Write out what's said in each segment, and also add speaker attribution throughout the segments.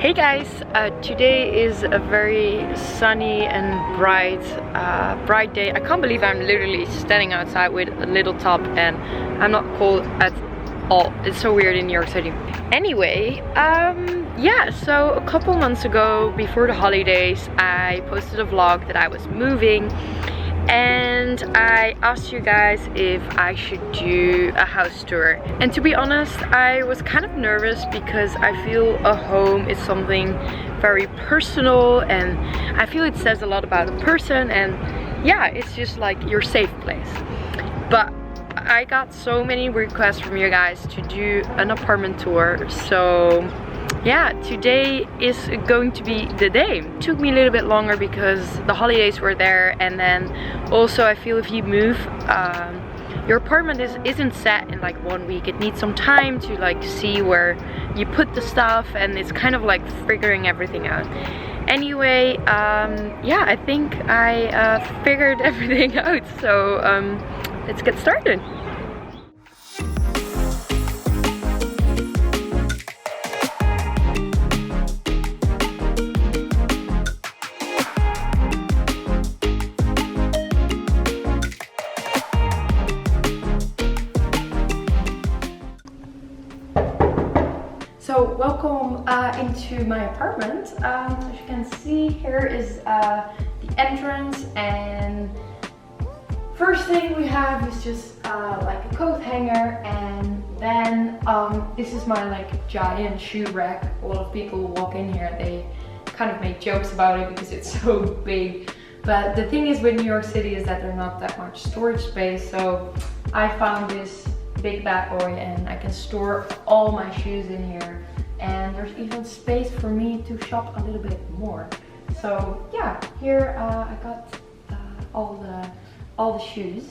Speaker 1: Hey guys, today is a very sunny and bright day. I can't believe I'm literally standing outside with a little top and I'm not cold at all. It's so weird in New York City. Anyway, yeah, so a couple months ago, before the holidays, I posted a vlog that I was moving. And I asked you guys if I should do a house tour. And to be honest, I was kind of nervous because I feel a home is something very personal and I feel it says a lot about a person, and yeah, it's just like your safe place. But I got so many requests from you guys to do an apartment tour, so yeah, today is going to be the day. It took me a little bit longer because the holidays were there, and then also I feel if you move, your apartment isn't set in like 1 week. It needs some time to like see where you put the stuff, and it's kind of like figuring everything out. Anyway, yeah, I think I figured everything out, so let's get started. So welcome into my apartment. As you can see, here is the entrance, and first thing we have is just like a coat hanger, and then this is my like giant shoe rack. A lot of people walk in here, they kind of make jokes about it because it's so big. But the thing is with New York City is that there's not that much storage space, so I found this big bad boy and I can store all my shoes in here, and there's even space for me to shop a little bit more. So yeah, here I got all the shoes.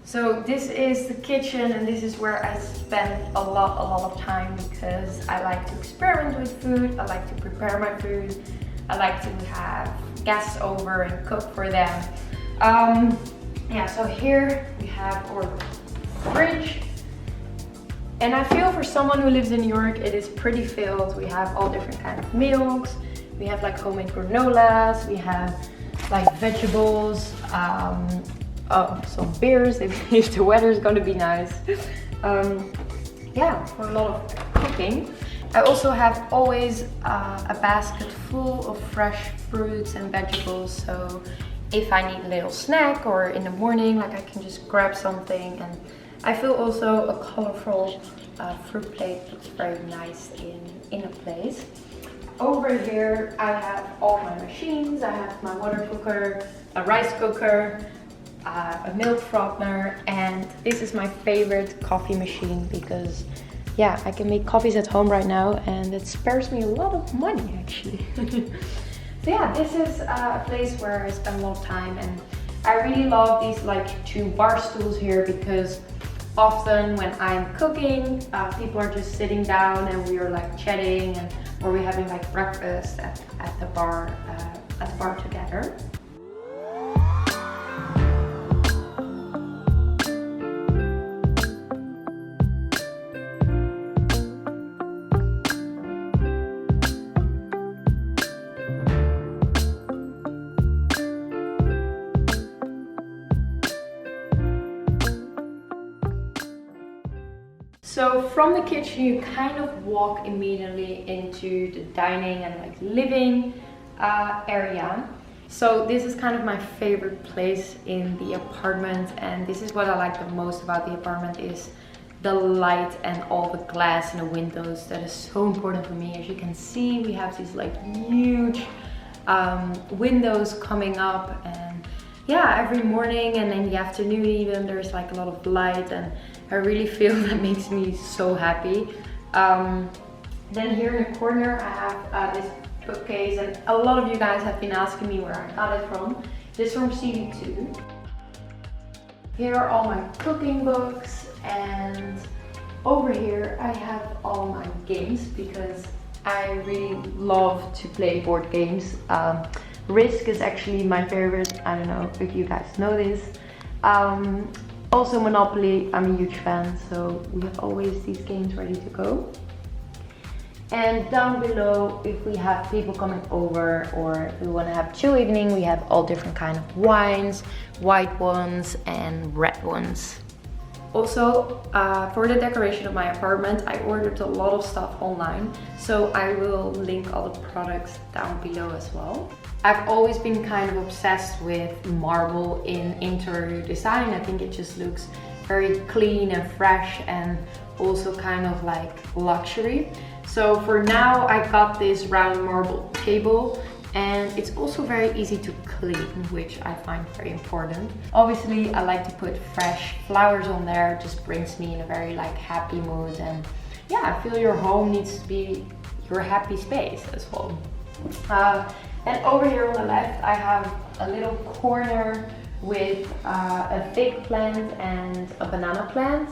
Speaker 1: So this is the kitchen, and this is where I spend a lot of time because I like to experiment with food, I like to prepare my food, I like to have guests over and cook for them. Yeah, so here we have our fridge, and I feel for someone who lives in New York, it is pretty filled. We have all different kinds of milks, we have like homemade granolas, we have like vegetables, some beers if the weather is going to be nice. Yeah, for a lot of cooking. I also have always a basket full of fresh fruits and vegetables, so if I need a little snack or in the morning, like I can just grab something. And I feel also a colorful fruit plate looks very nice in a place. Over here I have all my machines. I have my water cooker, a rice cooker, a milk frother, and this is my favorite coffee machine because yeah, I can make coffees at home right now and it spares me a lot of money actually. So yeah, this is a place where I spend a lot of time, and I really love these like two bar stools here because often when I'm cooking, people are just sitting down and we are like chatting, and or we're having like breakfast at the bar together. So from the kitchen you kind of walk immediately into the dining and like living area. So this is kind of my favorite place in the apartment, and this is what I like the most about the apartment is the light and all the glass in the windows. That is so important for me. As you can see, we have these like huge windows coming up, and yeah, every morning and in the afternoon even there's like a lot of light, and I really feel that makes me so happy. Then here in the corner I have this bookcase, and a lot of you guys have been asking me where I got it from. This is from CD2. Here are all my cooking books, and over here I have all my games because I really love to play board games. Risk is actually my favorite. I don't know if you guys know this. Also Monopoly, I'm a huge fan, so we have always these games ready to go. And down below, if we have people coming over or if we want to have chill evening, we have all different kind of wines, white ones and red ones. Also, for the decoration of my apartment, I ordered a lot of stuff online, so I will link all the products down below as well. I've always been kind of obsessed with marble in interior design. I think it just looks very clean and fresh and also kind of like luxury. So for now, I got this round marble table. And it's also very easy to clean, which I find very important. Obviously, I like to put fresh flowers on there. It just brings me in a very like happy mood. And yeah, I feel your home needs to be your happy space as well. And over here on the left, I have a little corner with a fig plant and a banana plant.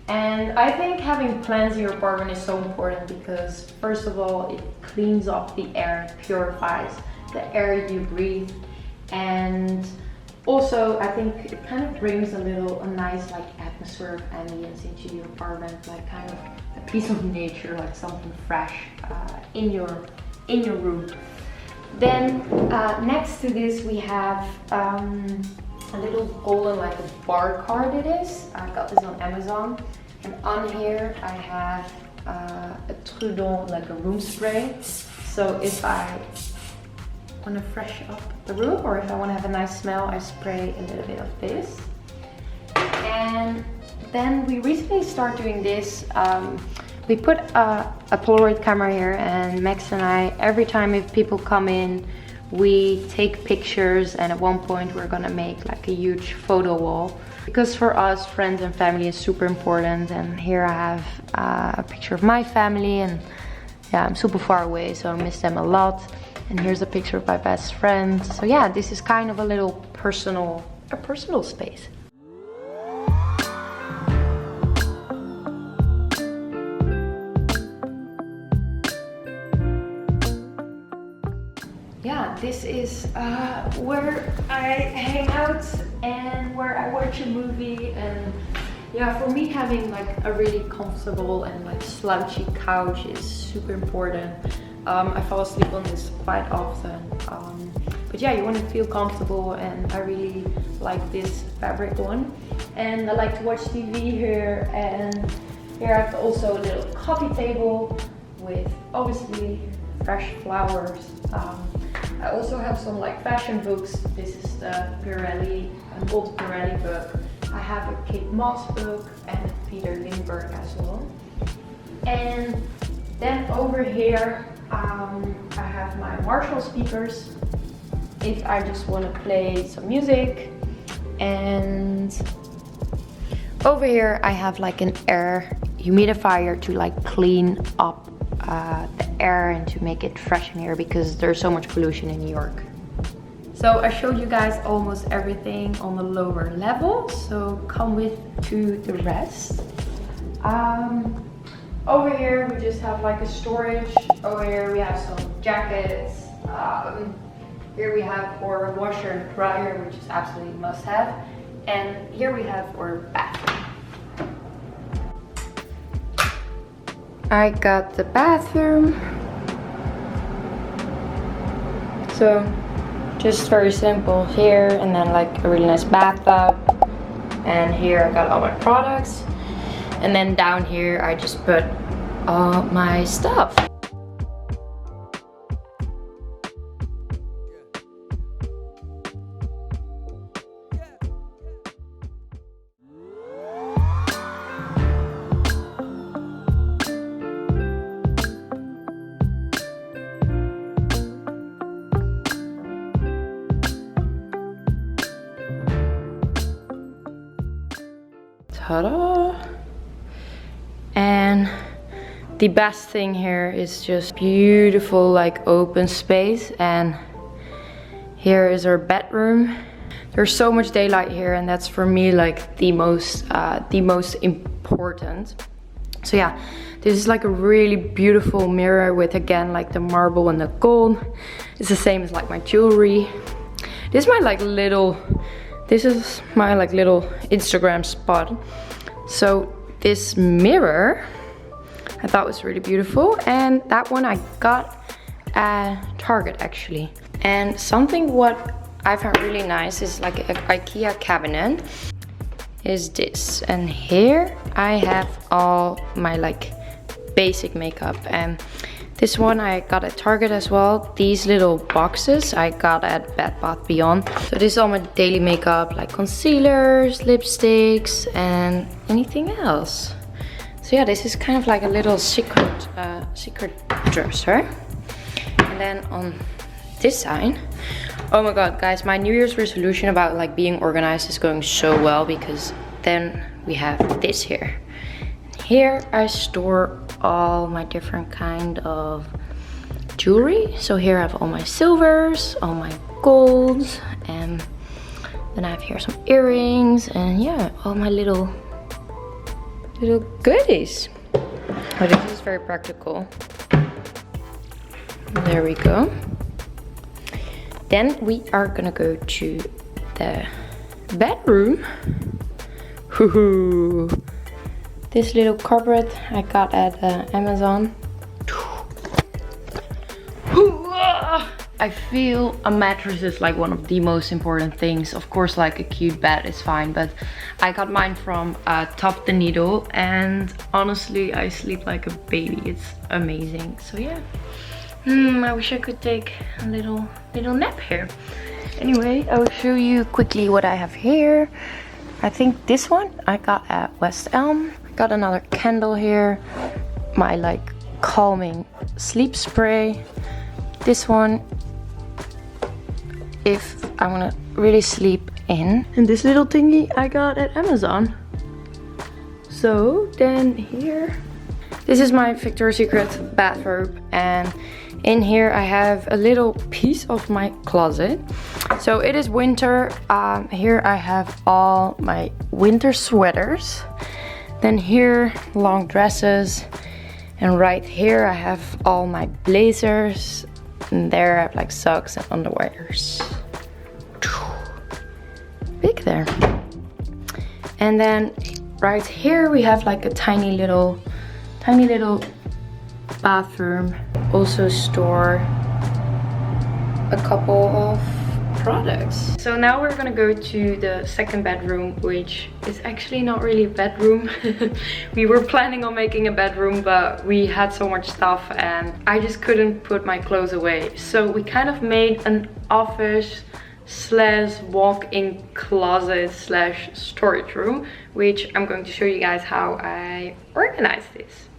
Speaker 1: And I think having plants in your apartment is so important because first of all, it cleans up the air, it purifies the air you breathe. And also I think it kind of brings a nice like atmosphere of ambience into your apartment, like kind of a piece of nature, like something fresh in your room. Then next to this we have a little golden like a bar card it is. I got this on Amazon. And on here I have a Trudon, like a room spray. So if I want to freshen up the room or if I want to have a nice smell, I spray a little bit of this. And then we recently started doing this. We put a Polaroid camera here, and Max and I, every time if people come in, we take pictures, and at one point we're gonna make like a huge photo wall. Because for us, friends and family is super important. And here I have a picture of my family, and yeah, I'm super far away, so I miss them a lot. And here's a picture of my best friend. So yeah, this is kind of a little personal space. Yeah, this is where I hang out and where I watch a movie. And yeah, for me having like a really comfortable and like slouchy couch is super important. I fall asleep on this quite often. But yeah, you want to feel comfortable, and I really like this fabric one. And I like to watch TV here, and here I have also a little coffee table with obviously fresh flowers. I also have some like fashion books. This is the Pirelli, an old Pirelli book. I have a Kate Moss book and a Peter Lindbergh as well. And then over here, I have my Marshall speakers if I just want to play some music. And over here I have like an air humidifier to like clean up the air and to make it fresh in here because there's so much pollution in New York. So I showed you guys almost everything on the lower level, so come with to the rest. Over here we just have like a storage. Over here we have some jackets. Here we have our washer and dryer, which is absolutely must have. And here we have our bathroom. I got the bathroom. So just very simple here, and then like a really nice bathtub. And here I got all my products. And then down here I just put all my stuff. Ta-da! And the best thing here is just beautiful like open space, and here is our bedroom. There's so much daylight here, and that's for me like the most important. So yeah, this is like a really beautiful mirror with, again, like the marble and the gold. It's the same as like my jewelry. This is my like little Instagram spot. So this mirror I thought was really beautiful, and that one I got at Target actually. And something what I found really nice is like an IKEA cabinet is this, and here I have all my like basic makeup, and this one I got at Target as well. These little boxes I got at Bed Bath Beyond. So this is all my daily makeup, like concealers, lipsticks, and anything else. So yeah, this is kind of like a little secret dresser. And then on this side, oh my god guys, my New Year's resolution about like being organized is going so well, because then we have this here. Here I store all my different kind of jewelry. So here I have all my silvers, all my golds, and then I have here some earrings, and yeah, all my little goodies. Oh, this is very practical. There we go. Then we are gonna go to the bedroom. Hoo-hoo. This little carpet I got at Amazon. I feel a mattress is like one of the most important things. Of course, like a cute bed is fine, but I got mine from Top the Needle, and honestly I sleep like a baby. It's amazing. So yeah, I wish I could take a little nap here. Anyway, I will show you quickly what I have here. I think this one I got at West Elm. Got another candle here, my like calming sleep spray. This one, if I want to really sleep in. And this little thingy I got at Amazon. So then here, this is my Victoria's Secret bathrobe, and in here I have a little piece of my closet. So it is winter. Here I have all my winter sweaters. Then here, long dresses, and right here I have all my blazers, and there I have like socks and underwears. Big there. And then right here we have like a tiny little bathroom. Also store a couple of products. So now we're gonna go to the second bedroom, which is actually not really a bedroom. We were planning on making a bedroom, but we had so much stuff and I just couldn't put my clothes away. So we kind of made an office slash walk-in closet slash storage room, which I'm going to show you guys how I organize this.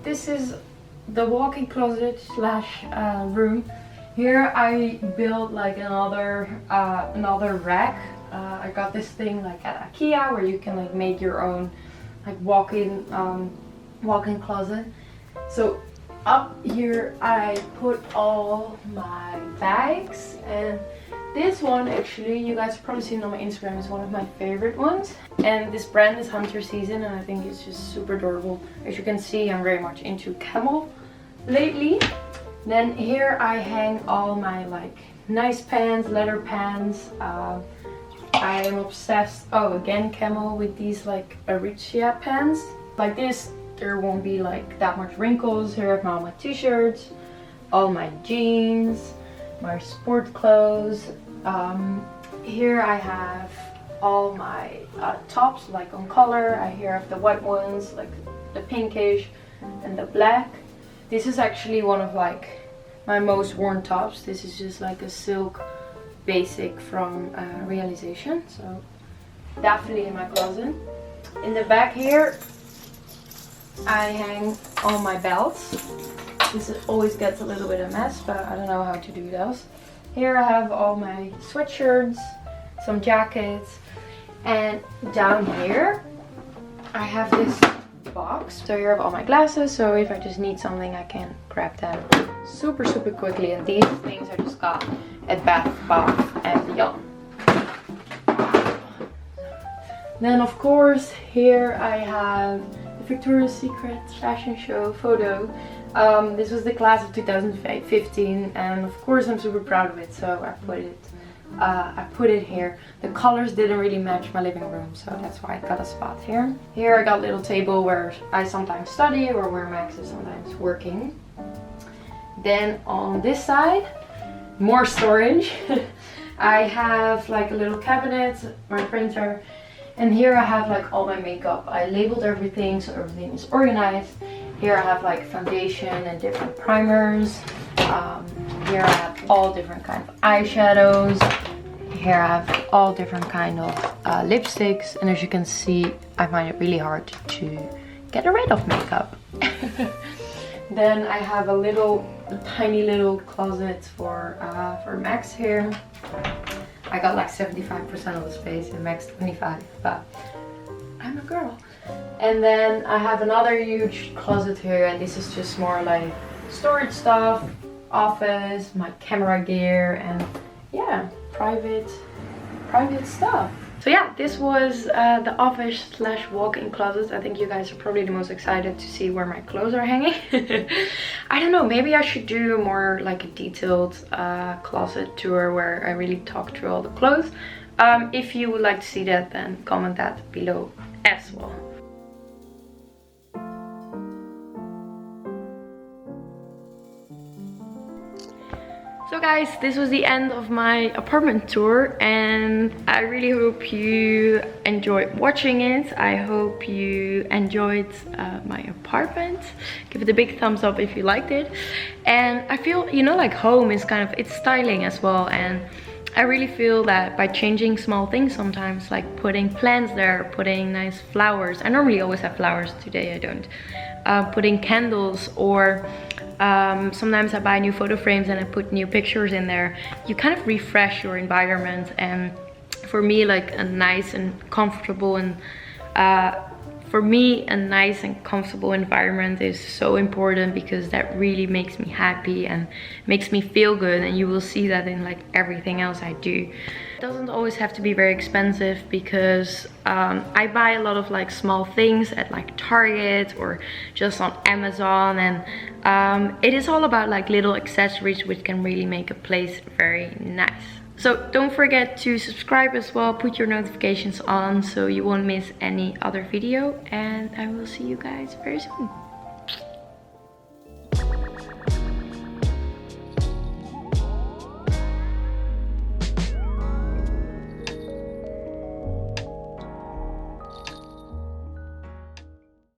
Speaker 1: This is the walk-in closet slash room. Here I built like another rack. I got this thing like at IKEA where you can like make your own like walk-in closet. So up here I put all my bags, and this one actually, you guys have probably seen on my Instagram, is one of my favorite ones. And this brand is Hunter Season, and I think it's just super adorable. As you can see, I'm very much into camel lately. Then here I hang all my like nice pants, leather pants. I am obsessed, oh again camel, with these like Aritzia pants. Like this, there won't be like that much wrinkles. Here I have all my t-shirts, all my jeans, my sport clothes. Here I have all my tops like on color. Here I have the white ones, like the pinkish and the black. This is actually one of like my most worn tops. This is just like a silk basic from Realization, so definitely in my closet. In the back here I hang all my belts. This always gets a little bit of a mess, but I don't know how to do those. Here I have all my sweatshirts, some jackets, and down here I have this box. So here I have all my glasses, so if I just need something I can grab them super quickly. And these things I just got at Bath and Beyond. Then of course here I have the Victoria's Secret fashion show photo. This was the class of 2015 and of course I'm super proud of it, so I put it here. The colors didn't really match my living room, so that's why I got a spot here. Here I got a little table where I sometimes study or where Max is sometimes working. Then on this side, more storage. I have like a little cabinet, my printer, and here I have like all my makeup. I labeled everything so everything is organized. Here I have like foundation and different primers. Here I have all different kinds of eyeshadows. Here I have all different kind of lipsticks, and as you can see I find it really hard to get rid of makeup. Then I have a tiny little closet for Max here. I got like 75% of the space and Max 25, but I'm a girl. And then I have another huge closet here, and this is just more like storage stuff, office, my camera gear, and yeah, private stuff. So yeah, this was the office / walk-in closet. I think you guys are probably the most excited to see where my clothes are hanging. I don't know, maybe I should do more like a detailed closet tour where I really talk through all the clothes. If you would like to see that, then comment that below as well. So guys, this was the end of my apartment tour, and I really hope you enjoyed watching it. I hope you enjoyed my apartment. Give it a big thumbs up if you liked it. And I feel, you know, like home is kind of, it's styling as well, and I really feel that by changing small things sometimes, like putting plants there, putting nice flowers. I normally always have flowers, today I don't. Putting candles, or sometimes I buy new photo frames and I put new pictures in there. You kind of refresh your environment, and for me, like a nice and comfortable and environment is so important, because that really makes me happy and makes me feel good, and you will see that in like everything else I do. It doesn't always have to be very expensive, because I buy a lot of like small things at like Target or just on Amazon, and it is all about like little accessories which can really make a place very nice. So don't forget to subscribe as well, put your notifications on so you won't miss any other video, and I will see you guys very soon.